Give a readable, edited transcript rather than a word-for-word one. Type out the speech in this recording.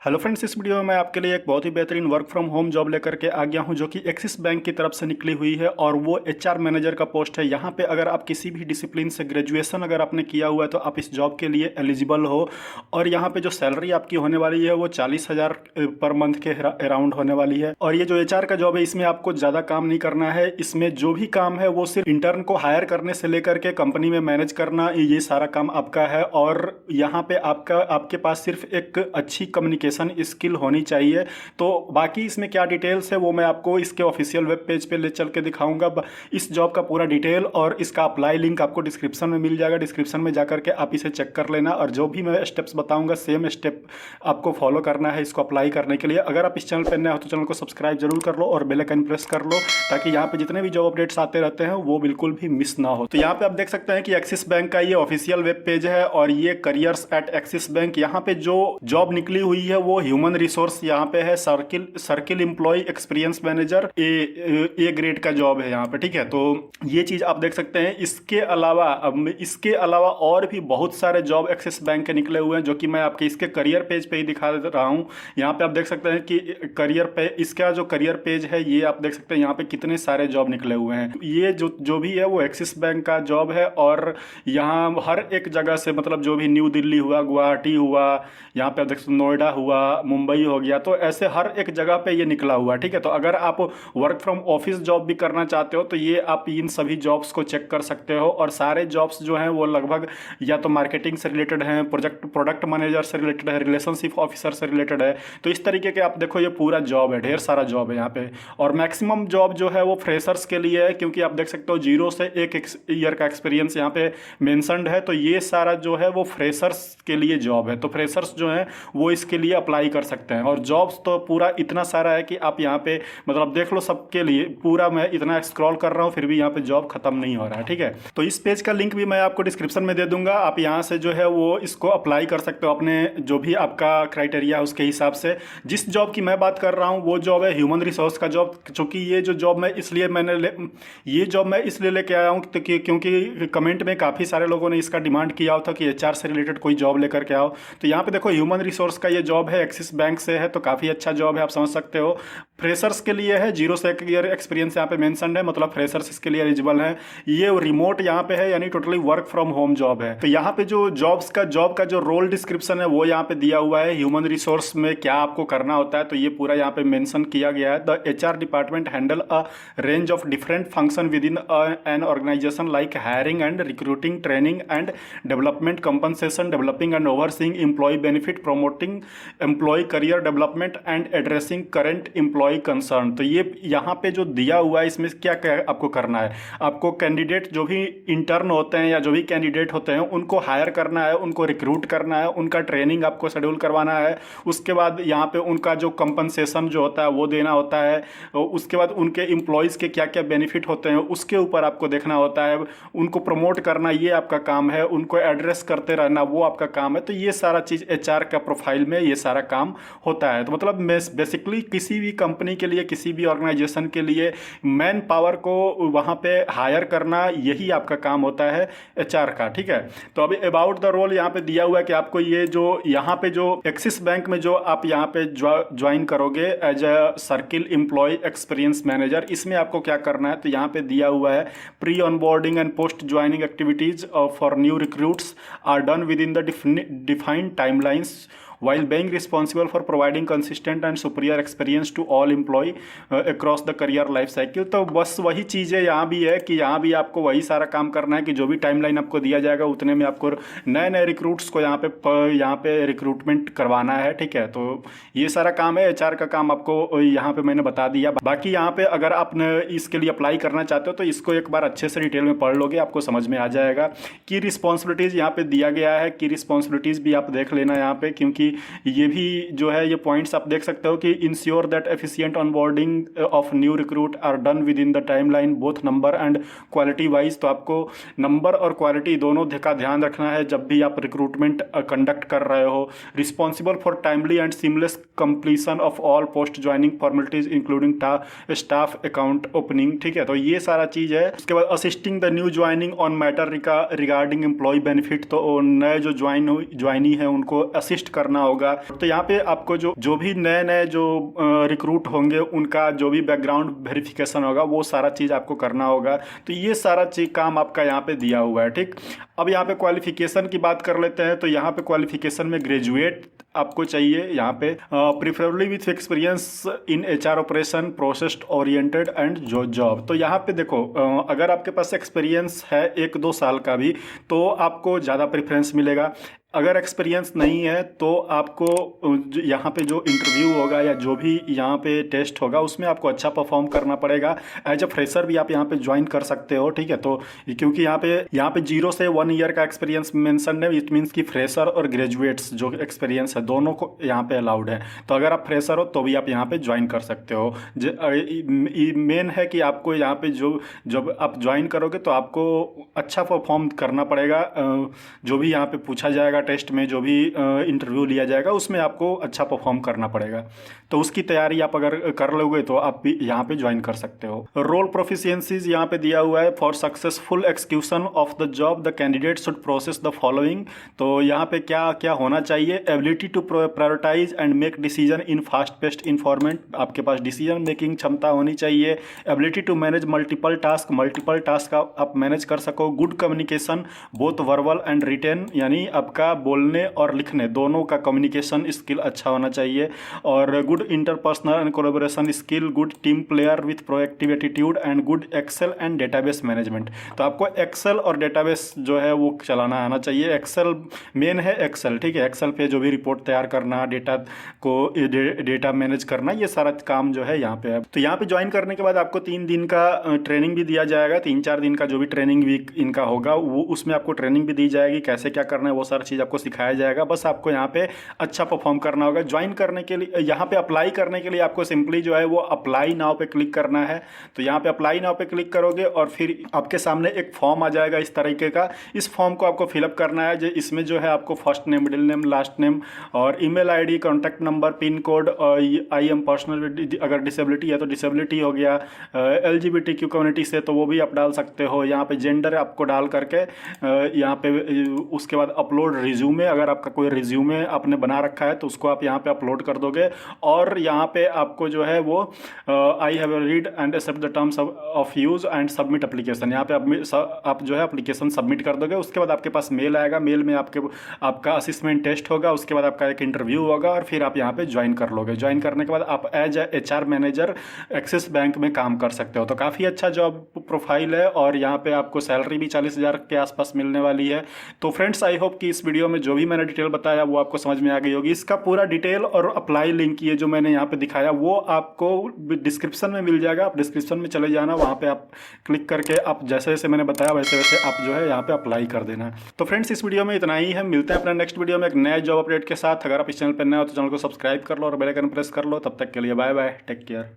Hello friends, इस video में मैं आपके लिए एक बहुत ही बेहतरीन वर्क फ्रॉम होम जॉब लेकर के आ गया हूं जो कि एक्सिस बैंक की तरफ से निकली हुई है और वो एचआर मैनेजर का पोस्ट है। यहां पे अगर आप किसी भी डिसिप्लिन से ग्रेजुएशन अगर आपने किया हुआ है तो आप इस जॉब के लिए एलिजिबल हो। और यहां पे जो सैलरी आपकी होने वाली है वो 40,000 पर मंथ के अराउंड होने वाली है। और ये जो एचआर का जॉब है इसमें आपको ज़्यादा काम नहीं करना है। इसमें जो भी काम है वो सिर्फ इंटर्न को हायर करने से लेकर के कंपनी में मैनेज करना, ये सारा काम आपका है। और यहाँ पे आपके पास सिर्फ एक अच्छी कम्युनिकेशन स्किल होनी चाहिए। तो बाकी इसमें क्या डिटेल्स है वो मैं आपको इसके ऑफिशियल वेब पेज पे ले चल के दिखाऊंगा। इस जॉब का पूरा डिटेल और इसका अप्लाई लिंक आपको डिस्क्रिप्शन में मिल जाएगा। डिस्क्रिप्शन में जाकर के आप इसे चेक कर लेना और जो भी मैं स्टेप्स बताऊंगा सेम स्टेप आपको फॉलो करना है इसको अप्लाई करने के लिए। अगर आप इस चैनल पर नए हो तो चैनल को सब्सक्राइब जरूर कर लो और बेल आइकन प्रेस कर लो ताकि यहाँ पे जितने भी जॉब अपडेट्स आते रहते हैं वो बिल्कुल भी मिस ना हो। तो यहाँ पे आप देख सकते हैं कि एक्सिस बैंक का ये ऑफिशियल वेब पेज है और ये करियर्स एट एक्सिस बैंक। यहाँ पे जो जॉब निकली हुई है वो ह्यूमन रिसोर्स यहाँ पे है, circle employee experience manager A grade का जॉब है यहाँ पे। ठीक है, तो ये चीज आप देख सकते हैं। इसके अलावा और भी बहुत सारे जॉब एक्सिस बैंक के निकले हुए हैं जो कि मैं आपके इसके करियर पेज पे ही दिखा रहा हूँ। यहाँ पे आप देख सकते हैं कि इसका जो करियर पेज है ये आप देख सकते हैं यहाँ पे कितने सारे जॉब निकले हुए हैं। ये जो भी है वो एक्सिस बैंक का जॉब है और यहाँ हर एक जगह से, मतलब जो भी न्यू दिल्ली हुआ, गुवाहाटी हुआ, यहाँ पे आप देख सकते नोएडा हुआ, मुंबई हो गया, तो ऐसे हर एक जगह पे ये निकला हुआ। ठीक है, तो अगर आप वर्क फ्रॉम ऑफिस जॉब भी करना चाहते हो तो ये आप इन सभी जॉब्स को चेक कर सकते हो। और सारे जॉब्स जो हैं वो लगभग या तो मार्केटिंग से रिलेटेड हैं, प्रोडक्ट मैनेजर से रिलेटेड है, रिलेशनशिप ऑफिसर से रिलेटेड है। तो इस तरीके के आप देखो ये पूरा जॉब है, ढेर सारा जॉब है यहाँ पे। और मैक्सिमम जॉब जो है वो फ्रेशर्स के लिए है क्योंकि आप देख सकते हो 0 से 1 ईयर का एक्सपीरियंस यहाँ पे मेंशन्ड है। तो ये सारा जो है वो फ्रेशर्स के लिए जॉब है। तो फ्रेशर्स जो है वो इसके लिए अप्लाई कर सकते हैं। और जॉब्स तो पूरा इतना सारा है कि आप यहाँ पे मतलब देख लो सबके लिए। पूरा मैं इतना स्क्रॉल कर रहा हूँ फिर भी यहाँ पे जॉब खत्म नहीं हो रहा है। ठीक है, तो इस पेज का लिंक भी मैं आपको डिस्क्रिप्शन में दे दूंगा। आप यहाँ से जो है वो इसको अप्लाई कर सकते हो अपने जो भी आपका क्राइटेरिया है उसके हिसाब से। जिस जॉब की मैं बात कर रहा हूँ वो जॉब है ह्यूमन रिसोर्स का जॉब। चूंकि ये जॉब मैं इसलिए लेके आया हूँ क्योंकि कमेंट में काफ़ी सारे लोगों ने इसका डिमांड किया था कि एचआर से रिलेटेड कोई जॉब लेकर के आओ। तो यहाँ पे देखो ह्यूमन रिसोर्स का ये जॉब है, एक्सिस बैंक से है, तो काफ़ी अच्छा जॉब है, आप समझ सकते हो। फ्रेशर्स के लिए है, 0 से 1 ईयर एक्सपीरियंस यहाँ पे मेंशन्ड है, मतलब फ्रेशर्स इसके लिए एलिजिबल है। ये रिमोट यहाँ पे है, यानी totally work from home job है। तो यहाँ पे जो जॉब का जो रोल डिस्क्रिप्शन है वो यहाँ पे दिया हुआ है। ह्यूमन रिसोर्स में क्या आपको करना होता है तो ये पूरा यहाँ पे मेंशन किया गया है। The HR department handle a range of different function within an organisation like hiring and recruiting, training and development, compensation, developing and overseeing employee benefit, promoting employee career development and addressing current employee concern. तो ये यहाँ पे जो दिया हुआ है इसमें क्या क्या आपको करना है। आपको कैंडिडेट जो भी इंटर्न होते हैं या जो भी कैंडिडेट होते हैं उनको हायर करना है, उनको रिक्रूट करना है, उनका ट्रेनिंग आपको शेड्यूल करवाना है। उसके बाद यहाँ पे उनका जो कंपनसेशन जो होता है वो देना होता है। उसके बाद उनके एम्प्लॉयज़ के क्या क्या बेनिफिट होते हैं उसके ऊपर आपको देखना होता है। उनको प्रमोट करना ये आपका काम है, उनको एड्रेस करते रहना वो आपका काम है। तो ये सारा चीज़ एचआर का प्रोफाइल में ये सारा काम होता है। तो मतलब बेसिकली किसी भी कंपनी के लिए, किसी भी ऑर्गेनाइजेशन के लिए मैन पावर को वहाँ पे हायर करना यही आपका काम होता है एचआर का। ठीक है, तो अभी अबाउट द रोल यहाँ पे दिया हुआ है कि आपको ये जो यहाँ पे जो एक्सिस बैंक में जो आप यहाँ पे ज्वाइन करोगे as a circle employee experience manager, इसमें आपको क्या करना है तो यहाँ पे दिया हुआ है pre onboarding and post joining activities for new recruits are done within the defined timelines while being responsible for providing consistent and superior experience to all employee across the career life cycle। तो बस वही चीज़ें यहाँ भी है कि यहाँ भी आपको वही सारा काम करना है कि जो भी टाइमलाइन आपको दिया जाएगा उतने में आपको नए नए रिक्रूट्स को यहाँ पे रिक्रूटमेंट करवाना है। ठीक है, तो ये सारा काम है एचआर का काम, आपको यहाँ पे मैंने बता दिया। बाकी यहाँ पे अगर आप इसके लिए अप्लाई करना चाहते हो तो इसको एक बार अच्छे से डिटेल में पढ़ लोगे, आपको समझ में आ जाएगा। की रिस्पॉन्सिबिलिटीज़ यहाँ पे दिया गया है, की रिस्पॉन्सिबिलिटीज़ भी आप देख लेना यहाँ पे, क्योंकि ये भी जो है ये पॉइंट्स आप देख सकते हो कि ensure that efficient onboarding of new recruit are done within the timeline both number and quality wise. तो आपको नंबर और क्वालिटी दोनों का ध्यान रखना है जब भी आप रिक्रूटमेंट कंडक्ट कर रहे हो। Responsible for timely and seamless completion of all post joining formalities including staff account opening. ठीक है, तो ये सारा चीज़ है। उसके बाद assisting the new joining on matter regarding employee benefit, तो नए जो ज्वाइनी है उनको असिस्ट करना करना होगा। तो यहाँ पे आपको जो भी नए नए जो रिक्रूट होंगे उनका जो भी बैकग्राउंड वेरिफिकेशन होगा वो सारा चीज़ आपको करना होगा। तो ये सारा चीज काम आपका यहाँ पे दिया हुआ है। ठीक, अब यहाँ पे क्वालिफिकेशन की बात कर लेते हैं। तो यहाँ पे क्वालिफिकेशन में ग्रेजुएट आपको चाहिए यहाँ पे, preferably with experience in HR operation, process oriented and job. तो यहाँ पे देखो, अगर आपके पास एक्सपीरियंस है 1-2 साल का भी तो आपको ज़्यादा प्रेफरेंस मिलेगा। अगर एक्सपीरियंस नहीं है तो आपको यहाँ पे जो इंटरव्यू होगा या जो भी यहाँ पे टेस्ट होगा उसमें आपको अच्छा परफॉर्म करना पड़ेगा। एज अ फ्रेशर भी आप यहाँ पे ज्वाइन कर सकते हो। ठीक है, तो क्योंकि यहाँ पे 0 से 1 ईयर का एक्सपीरियंस मेंशन है, इट मीन्स कि फ्रेशर और ग्रेजुएट्स जो एक्सपीरियंस है दोनों को यहाँ पे अलाउड है। तो अगर आप फ्रेशर हो तो भी आप यहाँ पे ज्वाइन कर सकते हो। मेन है कि आपको यहाँ पे जब आप ज्वाइन करोगे तो आपको अच्छा परफॉर्म करना पड़ेगा। जो भी यहाँ पे पूछा जाएगा टेस्ट में, जो भी इंटरव्यू लिया जाएगा उसमें आपको अच्छा परफॉर्म करना पड़ेगा। तो उसकी तैयारी आप अगर कर लोगे तो आप भी यहाँ पे ज्वाइन कर सकते हो। रोल प्रोफिशिएंसीज यहाँ पे दिया हुआ है। For successful execution of the job the candidate should process the following. तो यहाँ पे क्या क्या होना चाहिए? Ability to prioritise and make decision in fast paced environment, आपके पास डिसीजन मेकिंग क्षमता होनी चाहिए। Ability to manage multiple task आप मैनेज कर सको। Good communication both verbal and written, यानी आपका बोलने और लिखने दोनों का कम्युनिकेशन स्किल अच्छा होना चाहिए। और good interpersonal and collaboration skill, good team player with proactive attitude and good Excel and database management. तो आपको एक्सेल और डेटाबेस जो है वो चलाना आना चाहिए। एक्सेल मेन है, एक्सेल। ठीक है, एक्सेल पे जो भी रिपोर्ट तैयार करना, डेटा मैनेज करना, ये सारा काम जो है यहाँ पे है। तो यहाँ पे ज्वाइन करने के बाद आपको 3 दिन का ट्रेनिंग भी दिया जाएगा। 3-4 दिन का जो भी ट्रेनिंग वीक इनका होगा वो उसमें आपको ट्रेनिंग भी दी जाएगी, कैसे क्या करना है वो सारा चीज़ आपको सिखाया जाएगा। बस आपको यहाँ पे अच्छा परफॉर्म करना होगा। ज्वाइन करने के लिए, यहाँ पे अप्लाई करने के लिए आपको सिंपली जो है वो अप्लाई नाउ पे क्लिक करना है। तो यहाँ पे अप्लाई नाउ पे क्लिक करोगे और फिर आपके सामने एक फॉर्म आ जाएगा इस तरीके का। इस फॉर्म को आपको फिलअप करना है। इसमें जो है आपको first name, middle name, last name और email ID, contact number, pin code और IM पर्सनल, अगर डिसेबिलिटी है तो डिसेबिलिटी हो गया, LGBTQ कम्युनिटी से तो वो भी आप डाल सकते हो। यहाँ पे जेंडर आपको डाल करके यहाँ पे उसके बाद अपलोड रिज्यूमे, अगर आपका कोई रिज्यूमे आपने बना रखा है तो उसको आप यहाँ पे अपलोड कर दोगे। और यहाँ पे आपको जो है वो I have read and accept the terms of use and submit application, यहाँ पे आप जो है एप्लीकेशन सबमिट कर दोगे। उसके बाद आपके पास मेल आएगा, मेल में आपका असेसमेंट टेस्ट होगा, उसके बाद आपका एक इंटरव्यू होगा और फिर आप यहाँ पे ज्वाइन कर लोगे। ज्वाइन करने के बाद आप as HR manager Axis Bank में काम कर सकते हो। तो काफ़ी अच्छा जॉब प्रोफाइल है और यहाँ पे आपको सैलरी भी 40,000 के आसपास मिलने वाली है। तो फ्रेंड्स, आई होप कि इस वीडियो में जो भी मैंने डिटेल बताया वो आपको समझ में आ गई होगी। इसका पूरा डिटेल और अप्लाई लिंक ये जो मैंने यहाँ पे दिखाया वो आपको डिस्क्रिप्शन में मिल जाएगा। आप डिस्क्रिप्शन में चले जाना, वहाँ पे आप क्लिक करके आप जैसे जैसे मैंने बताया वैसे वैसे आप जो है यहाँ पे अप्लाई कर देना। तो फ्रेंड्स, इस वीडियो में इतना ही है। मिलते हैं अपना नेक्स्ट वीडियो में एक नए जॉब अपडेट के साथ। अगर आप इस चैनल पर नए हो तो चैनल को सब्सक्राइब कर लो और बेल आइकन प्रेस कर लो। तब तक के लिए बाय बाय, टेक केयर।